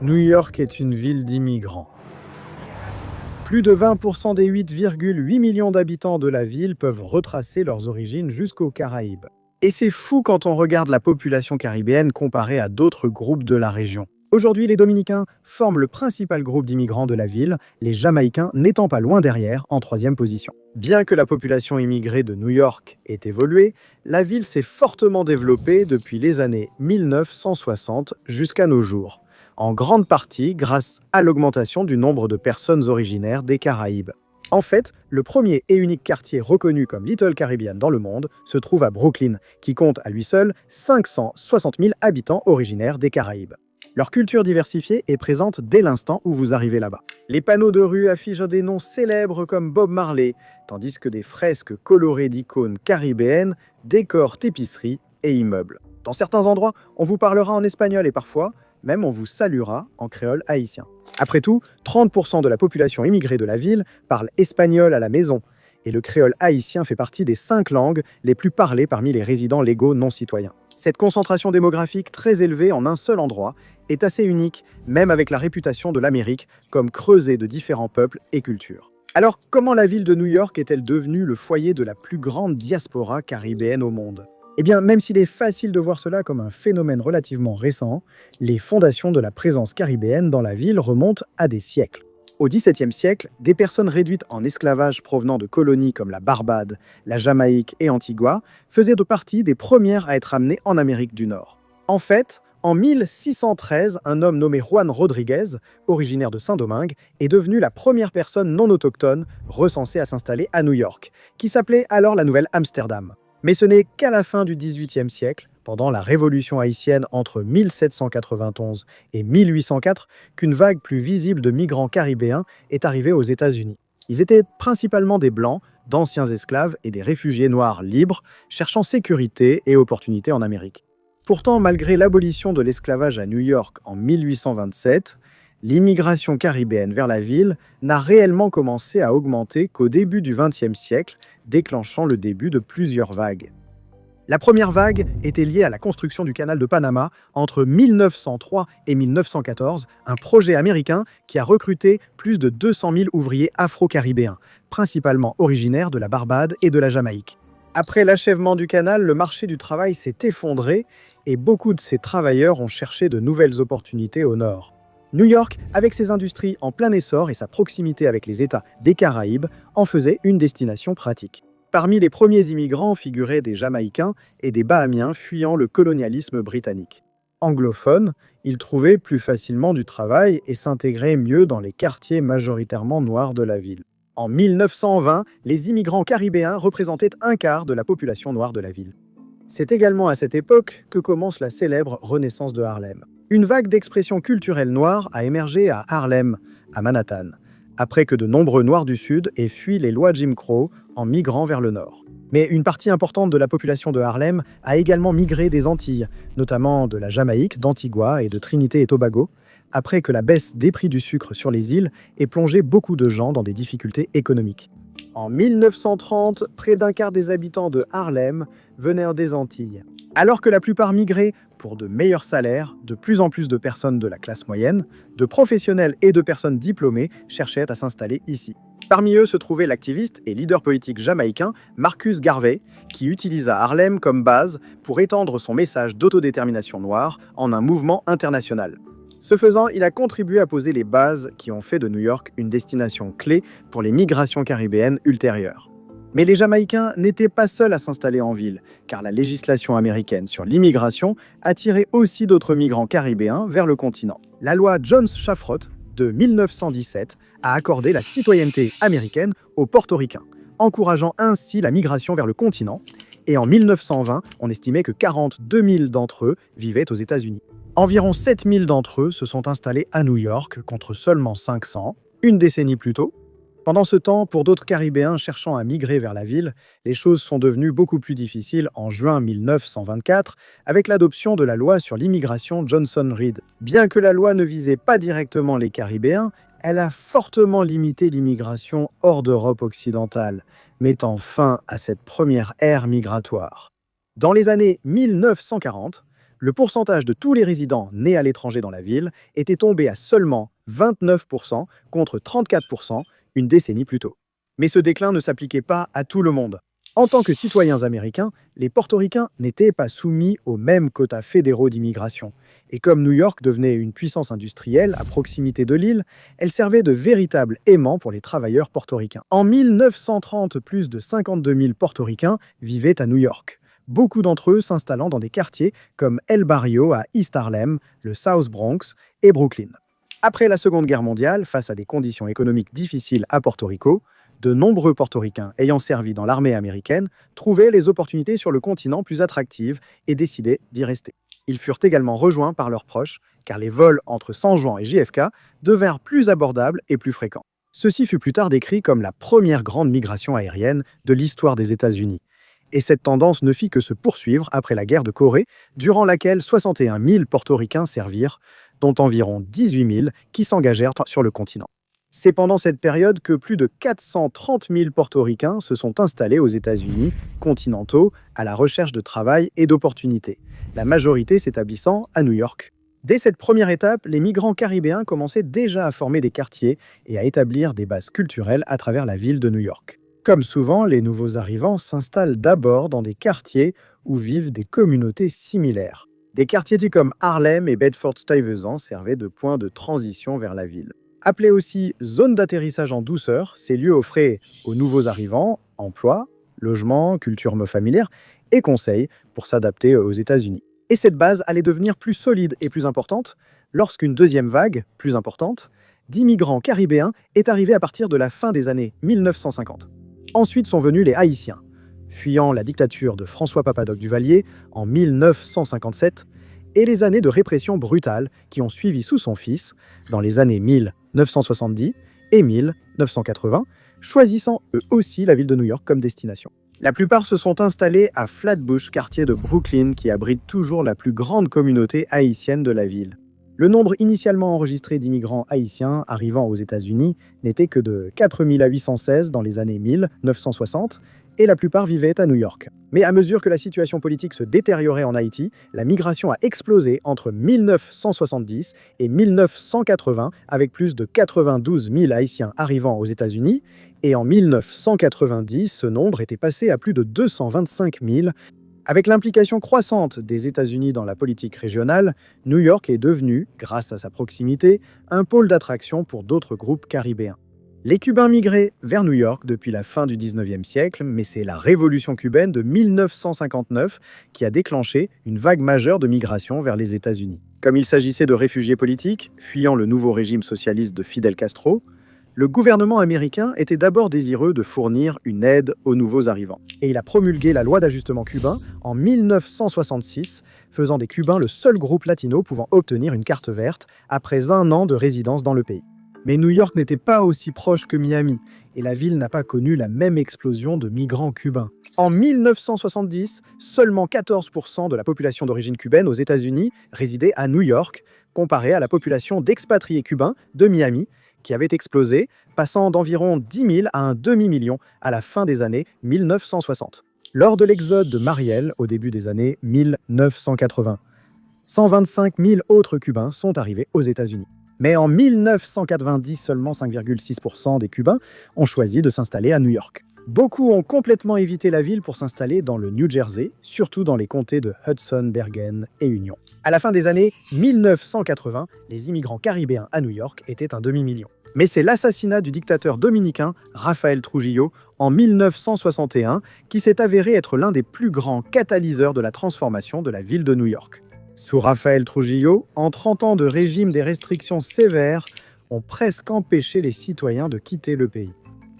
New York est une ville d'immigrants. Plus de 20% des 8,8 millions d'habitants de la ville peuvent retracer leurs origines jusqu'aux Caraïbes. Et c'est fou quand on regarde la population caribéenne comparée à d'autres groupes de la région. Aujourd'hui, les Dominicains forment le principal groupe d'immigrants de la ville, les Jamaïcains n'étant pas loin derrière, en troisième position. Bien que la population immigrée de New York ait évolué, la ville s'est fortement développée depuis les années 1960 jusqu'à nos jours, en grande partie grâce à l'augmentation du nombre de personnes originaires des Caraïbes. En fait, le premier et unique quartier reconnu comme Little Caribbean dans le monde se trouve à Brooklyn, qui compte à lui seul 560 000 habitants originaires des Caraïbes. Leur culture diversifiée est présente dès l'instant où vous arrivez là-bas. Les panneaux de rue affichent des noms célèbres comme Bob Marley, tandis que des fresques colorées d'icônes caribéennes décorent épiceries et immeubles. Dans certains endroits, on vous parlera en espagnol et parfois, même on vous saluera en créole haïtien. Après tout, 30% de la population immigrée de la ville parle espagnol à la maison, et le créole haïtien fait partie des 5 langues les plus parlées parmi les résidents légaux non citoyens. Cette concentration démographique très élevée en un seul endroit est assez unique, même avec la réputation de l'Amérique comme creuset de différents peuples et cultures. Alors, comment la ville de New York est-elle devenue le foyer de la plus grande diaspora caribéenne au monde ? Eh bien, même s'il est facile de voir cela comme un phénomène relativement récent, les fondations de la présence caribéenne dans la ville remontent à des siècles. Au XVIIe siècle, des personnes réduites en esclavage provenant de colonies comme la Barbade, la Jamaïque et Antigua faisaient partie des premières à être amenées en Amérique du Nord. En fait, en 1613, un homme nommé Juan Rodriguez, originaire de Saint-Domingue, est devenu la première personne non autochtone recensée à s'installer à New York, qui s'appelait alors la Nouvelle Amsterdam. Mais ce n'est qu'à la fin du XVIIIe siècle, pendant la Révolution haïtienne entre 1791 et 1804, qu'une vague plus visible de migrants caribéens est arrivée aux États-Unis. Ils étaient principalement des Blancs, d'anciens esclaves et des réfugiés noirs libres, cherchant sécurité et opportunités en Amérique. Pourtant, malgré l'abolition de l'esclavage à New York en 1827, l'immigration caribéenne vers la ville n'a réellement commencé à augmenter qu'au début du XXe siècle, déclenchant le début de plusieurs vagues. La première vague était liée à la construction du canal de Panama entre 1903 et 1914, un projet américain qui a recruté plus de 200 000 ouvriers afro-caribéens, principalement originaires de la Barbade et de la Jamaïque. Après l'achèvement du canal, le marché du travail s'est effondré et beaucoup de ces travailleurs ont cherché de nouvelles opportunités au nord. New York, avec ses industries en plein essor et sa proximité avec les États des Caraïbes, en faisait une destination pratique. Parmi les premiers immigrants figuraient des Jamaïcains et des Bahamiens fuyant le colonialisme britannique. Anglophones, ils trouvaient plus facilement du travail et s'intégraient mieux dans les quartiers majoritairement noirs de la ville. En 1920, les immigrants caribéens représentaient un quart de la population noire de la ville. C'est également à cette époque que commence la célèbre Renaissance de Harlem. Une vague d'expression culturelle noire a émergé à Harlem, à Manhattan, après que de nombreux Noirs du Sud aient fui les lois Jim Crow en migrant vers le nord. Mais une partie importante de la population de Harlem a également migré des Antilles, notamment de la Jamaïque, d'Antigua et de Trinité et Tobago, après que la baisse des prix du sucre sur les îles ait plongé beaucoup de gens dans des difficultés économiques. En 1930, près d'un quart des habitants de Harlem venaient des Antilles. Alors que la plupart migraient pour de meilleurs salaires, de plus en plus de personnes de la classe moyenne, de professionnels et de personnes diplômées cherchaient à s'installer ici. Parmi eux se trouvait l'activiste et leader politique jamaïcain Marcus Garvey, qui utilisa Harlem comme base pour étendre son message d'autodétermination noire en un mouvement international. Ce faisant, il a contribué à poser les bases qui ont fait de New York une destination clé pour les migrations caribéennes ultérieures. Mais les Jamaïcains n'étaient pas seuls à s'installer en ville, car la législation américaine sur l'immigration attirait aussi d'autres migrants caribéens vers le continent. La loi Jones-Shafroth de 1917 a accordé la citoyenneté américaine aux Portoricains, encourageant ainsi la migration vers le continent, et en 1920, on estimait que 42 000 d'entre eux vivaient aux États-Unis. Environ 7 000 d'entre eux se sont installés à New York contre seulement 500, une décennie plus tôt. Pendant ce temps, pour d'autres Caribéens cherchant à migrer vers la ville, les choses sont devenues beaucoup plus difficiles en juin 1924 avec l'adoption de la loi sur l'immigration Johnson-Reed. Bien que la loi ne visait pas directement les Caribéens, elle a fortement limité l'immigration hors d'Europe occidentale, mettant fin à cette première ère migratoire. Dans les années 1940, Le pourcentage de tous les résidents nés à l'étranger dans la ville était tombé à seulement 29% contre 34% une décennie plus tôt. Mais ce déclin ne s'appliquait pas à tout le monde. En tant que citoyens américains, les portoricains n'étaient pas soumis aux mêmes quotas fédéraux d'immigration. Et comme New York devenait une puissance industrielle à proximité de l'île, elle servait de véritable aimant pour les travailleurs portoricains. En 1930, plus de 52 000 portoricains vivaient à New York. Beaucoup d'entre eux s'installant dans des quartiers comme El Barrio à East Harlem, le South Bronx et Brooklyn. Après la Seconde Guerre mondiale, face à des conditions économiques difficiles à Porto Rico, de nombreux portoricains ayant servi dans l'armée américaine trouvaient les opportunités sur le continent plus attractives et décidaient d'y rester. Ils furent également rejoints par leurs proches, car les vols entre San Juan et JFK devinrent plus abordables et plus fréquents. Ceci fut plus tard décrit comme la première grande migration aérienne de l'histoire des États-Unis. Et cette tendance ne fit que se poursuivre après la guerre de Corée, durant laquelle 61 000 portoricains servirent, dont environ 18 000 qui s'engagèrent sur le continent. C'est pendant cette période que plus de 430 000 portoricains se sont installés aux États-Unis continentaux à la recherche de travail et d'opportunités, la majorité s'établissant à New York. Dès cette première étape, les migrants caribéens commençaient déjà à former des quartiers et à établir des bases culturelles à travers la ville de New York. Comme souvent, les nouveaux arrivants s'installent d'abord dans des quartiers où vivent des communautés similaires. Des quartiers comme Harlem et Bedford-Stuyvesant servaient de point de transition vers la ville. Appelés aussi zones d'atterrissage en douceur, ces lieux offraient aux nouveaux arrivants emploi, logement, culture familière et conseils pour s'adapter aux États-Unis. Et cette base allait devenir plus solide et plus importante lorsqu'une deuxième vague, plus importante, d'immigrants caribéens est arrivée à partir de la fin des années 1950. Ensuite sont venus les Haïtiens. Fuyant la dictature de François Papadoc-Duvalier en 1957, et les années de répression brutale qui ont suivi sous son fils dans les années 1970 et 1980, choisissant eux aussi la ville de New York comme destination. La plupart se sont installés à Flatbush, quartier de Brooklyn, qui abrite toujours la plus grande communauté haïtienne de la ville. Le nombre initialement enregistré d'immigrants haïtiens arrivant aux États-Unis n'était que de 4 816 dans les années 1960, et la plupart vivaient à New York. Mais à mesure que la situation politique se détériorait en Haïti, la migration a explosé entre 1970 et 1980, avec plus de 92 000 Haïtiens arrivant aux États-Unis, et en 1990, ce nombre était passé à plus de 225 000. Avec l'implication croissante des États-Unis dans la politique régionale, New York est devenu, grâce à sa proximité, un pôle d'attraction pour d'autres groupes caribéens. Les Cubains migraient vers New York depuis la fin du 19e siècle, mais c'est la révolution cubaine de 1959 qui a déclenché une vague majeure de migration vers les États-Unis. Comme il s'agissait de réfugiés politiques, fuyant le nouveau régime socialiste de Fidel Castro, le gouvernement américain était d'abord désireux de fournir une aide aux nouveaux arrivants. Et il a promulgué la loi d'ajustement cubain en 1966, faisant des Cubains le seul groupe latino pouvant obtenir une carte verte après 1 an de résidence dans le pays. Mais New York n'était pas aussi proche que Miami, et la ville n'a pas connu la même explosion de migrants cubains. En 1970, seulement 14% de la population d'origine cubaine aux États-Unis résidait à New York, comparé à la population d'expatriés cubains de Miami, qui avait explosé, passant d'environ 10 000 à un demi-million à la fin des années 1960. Lors de l'exode de Mariel, au début des années 1980, 125 000 autres Cubains sont arrivés aux États-Unis. Mais en 1990, seulement 5,6% des Cubains ont choisi de s'installer à New York. Beaucoup ont complètement évité la ville pour s'installer dans le New Jersey, surtout dans les comtés de Hudson, Bergen et Union. À la fin des années 1980, les immigrants caribéens à New York étaient un demi-million. Mais c'est l'assassinat du dictateur dominicain Rafael Trujillo en 1961 qui s'est avéré être l'un des plus grands catalyseurs de la transformation de la ville de New York. Sous Rafael Trujillo, en 30 ans de régime, des restrictions sévères ont presque empêché les citoyens de quitter le pays.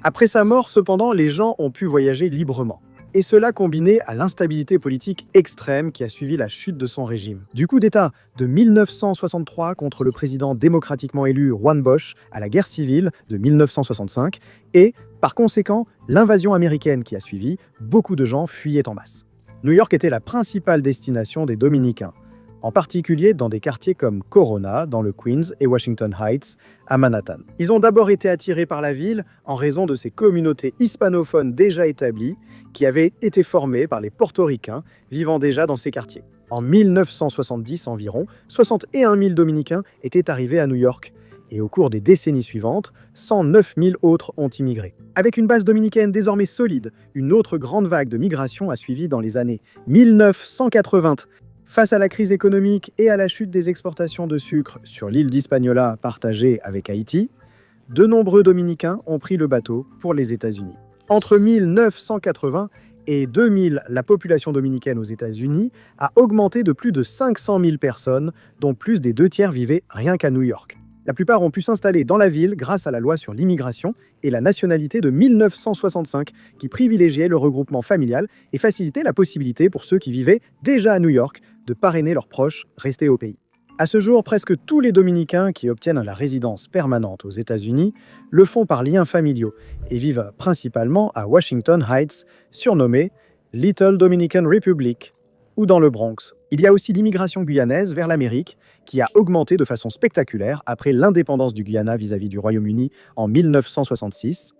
Après sa mort, cependant, les gens ont pu voyager librement. Et cela combiné à l'instabilité politique extrême qui a suivi la chute de son régime. Du coup d'État de 1963 contre le président démocratiquement élu Juan Bosch à la guerre civile de 1965 et, par conséquent, l'invasion américaine qui a suivi, beaucoup de gens fuyaient en masse. New York était la principale destination des Dominicains, en particulier dans des quartiers comme Corona, dans le Queens, et Washington Heights, à Manhattan. Ils ont d'abord été attirés par la ville en raison de ces communautés hispanophones déjà établies qui avaient été formées par les portoricains vivant déjà dans ces quartiers. En 1970 environ, 61 000 Dominicains étaient arrivés à New York. Et au cours des décennies suivantes, 109 000 autres ont immigré. Avec une base dominicaine désormais solide, une autre grande vague de migration a suivi dans les années 1980. Face à la crise économique et à la chute des exportations de sucre sur l'île d'Hispaniola partagée avec Haïti, de nombreux Dominicains ont pris le bateau pour les États-Unis. Entre 1980 et 2000, la population dominicaine aux États-Unis a augmenté de plus de 500 000 personnes, dont plus des 2 tiers vivaient rien qu'à New York. La plupart ont pu s'installer dans la ville grâce à la loi sur l'immigration et la nationalité de 1965 qui privilégiait le regroupement familial et facilitait la possibilité pour ceux qui vivaient déjà à New York de parrainer leurs proches restés au pays. À ce jour, presque tous les Dominicains qui obtiennent la résidence permanente aux États-Unis le font par liens familiaux et vivent principalement à Washington Heights, surnommé Little Dominican Republic, ou dans le Bronx. Il y a aussi l'immigration guyanaise vers l'Amérique, qui a augmenté de façon spectaculaire après l'indépendance du Guyana vis-à-vis du Royaume-Uni en 1966.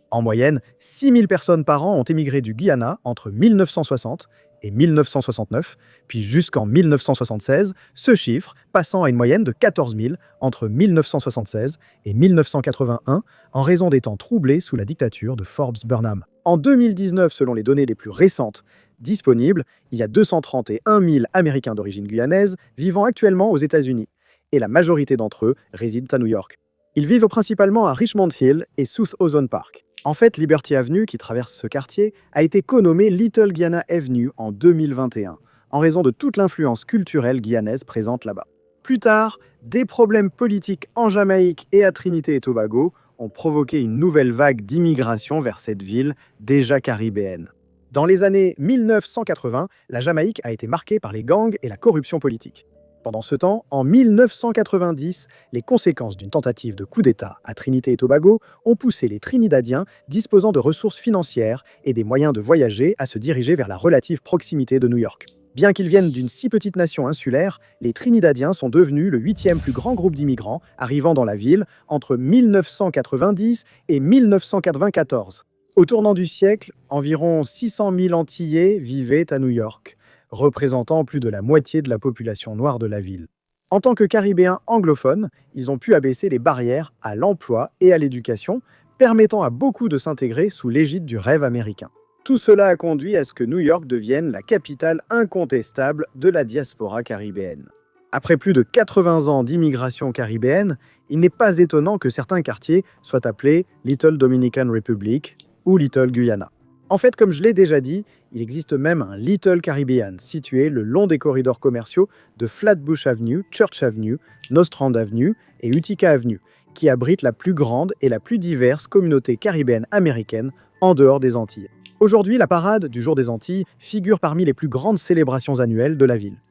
En moyenne, 6 000 personnes par an ont émigré du Guyana entre 1960 et 1969, puis jusqu'en 1976, ce chiffre passant à une moyenne de 14 000 entre 1976 et 1981 en raison des temps troublés sous la dictature de Forbes Burnham. En 2019, selon les données les plus récentes disponibles, il y a 231 000 Américains d'origine guyanaise vivant actuellement aux États-Unis, et la majorité d'entre eux résident à New York. Ils vivent principalement à Richmond Hill et South Ozone Park. En fait, Liberty Avenue, qui traverse ce quartier, a été conommée Little Guyana Avenue en 2021, en raison de toute l'influence culturelle guyanaise présente là-bas. Plus tard, des problèmes politiques en Jamaïque et à Trinité et Tobago ont provoqué une nouvelle vague d'immigration vers cette ville déjà caribéenne. Dans les années 1980, la Jamaïque a été marquée par les gangs et la corruption politique. Pendant ce temps, en 1990, les conséquences d'une tentative de coup d'État à Trinité et Tobago ont poussé les Trinidadiens disposant de ressources financières et des moyens de voyager à se diriger vers la relative proximité de New York. Bien qu'ils viennent d'une si petite nation insulaire, les Trinidadiens sont devenus le 8e plus grand groupe d'immigrants arrivant dans la ville entre 1990 et 1994. Au tournant du siècle, environ 600 000 Antillais vivaient à New York, représentant plus de la moitié de la population noire de la ville. En tant que Caribéens anglophones, ils ont pu abaisser les barrières à l'emploi et à l'éducation, permettant à beaucoup de s'intégrer sous l'égide du rêve américain. Tout cela a conduit à ce que New York devienne la capitale incontestable de la diaspora caribéenne. Après plus de 80 ans d'immigration caribéenne, il n'est pas étonnant que certains quartiers soient appelés Little Dominican Republic ou Little Guyana. En fait, comme je l'ai déjà dit, il existe même un Little Caribbean situé le long des corridors commerciaux de Flatbush Avenue, Church Avenue, Nostrand Avenue et Utica Avenue, qui abrite la plus grande et la plus diverse communauté caribéenne américaine en dehors des Antilles. Aujourd'hui, la parade du Jour des Antilles figure parmi les plus grandes célébrations annuelles de la ville.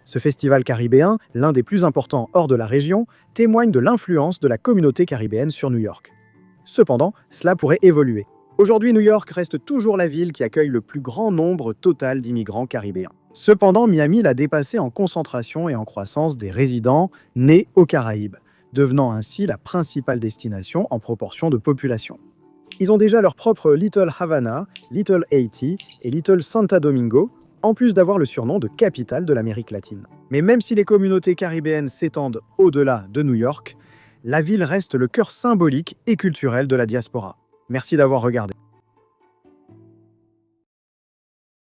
Ce festival caribéen, l'un des plus importants hors de la région, témoigne de l'influence de la communauté caribéenne sur New York. Cependant, cela pourrait évoluer. Aujourd'hui, New York reste toujours la ville qui accueille le plus grand nombre total d'immigrants caribéens. Cependant, Miami l'a dépassé en concentration et en croissance des résidents nés aux Caraïbes, devenant ainsi la principale destination en proportion de population. Ils ont déjà leur propre Little Havana, Little Haiti et Little Santo Domingo, en plus d'avoir le surnom de capitale de l'Amérique latine. Mais même si les communautés caribéennes s'étendent au-delà de New York, la ville reste le cœur symbolique et culturel de la diaspora. Merci d'avoir regardé.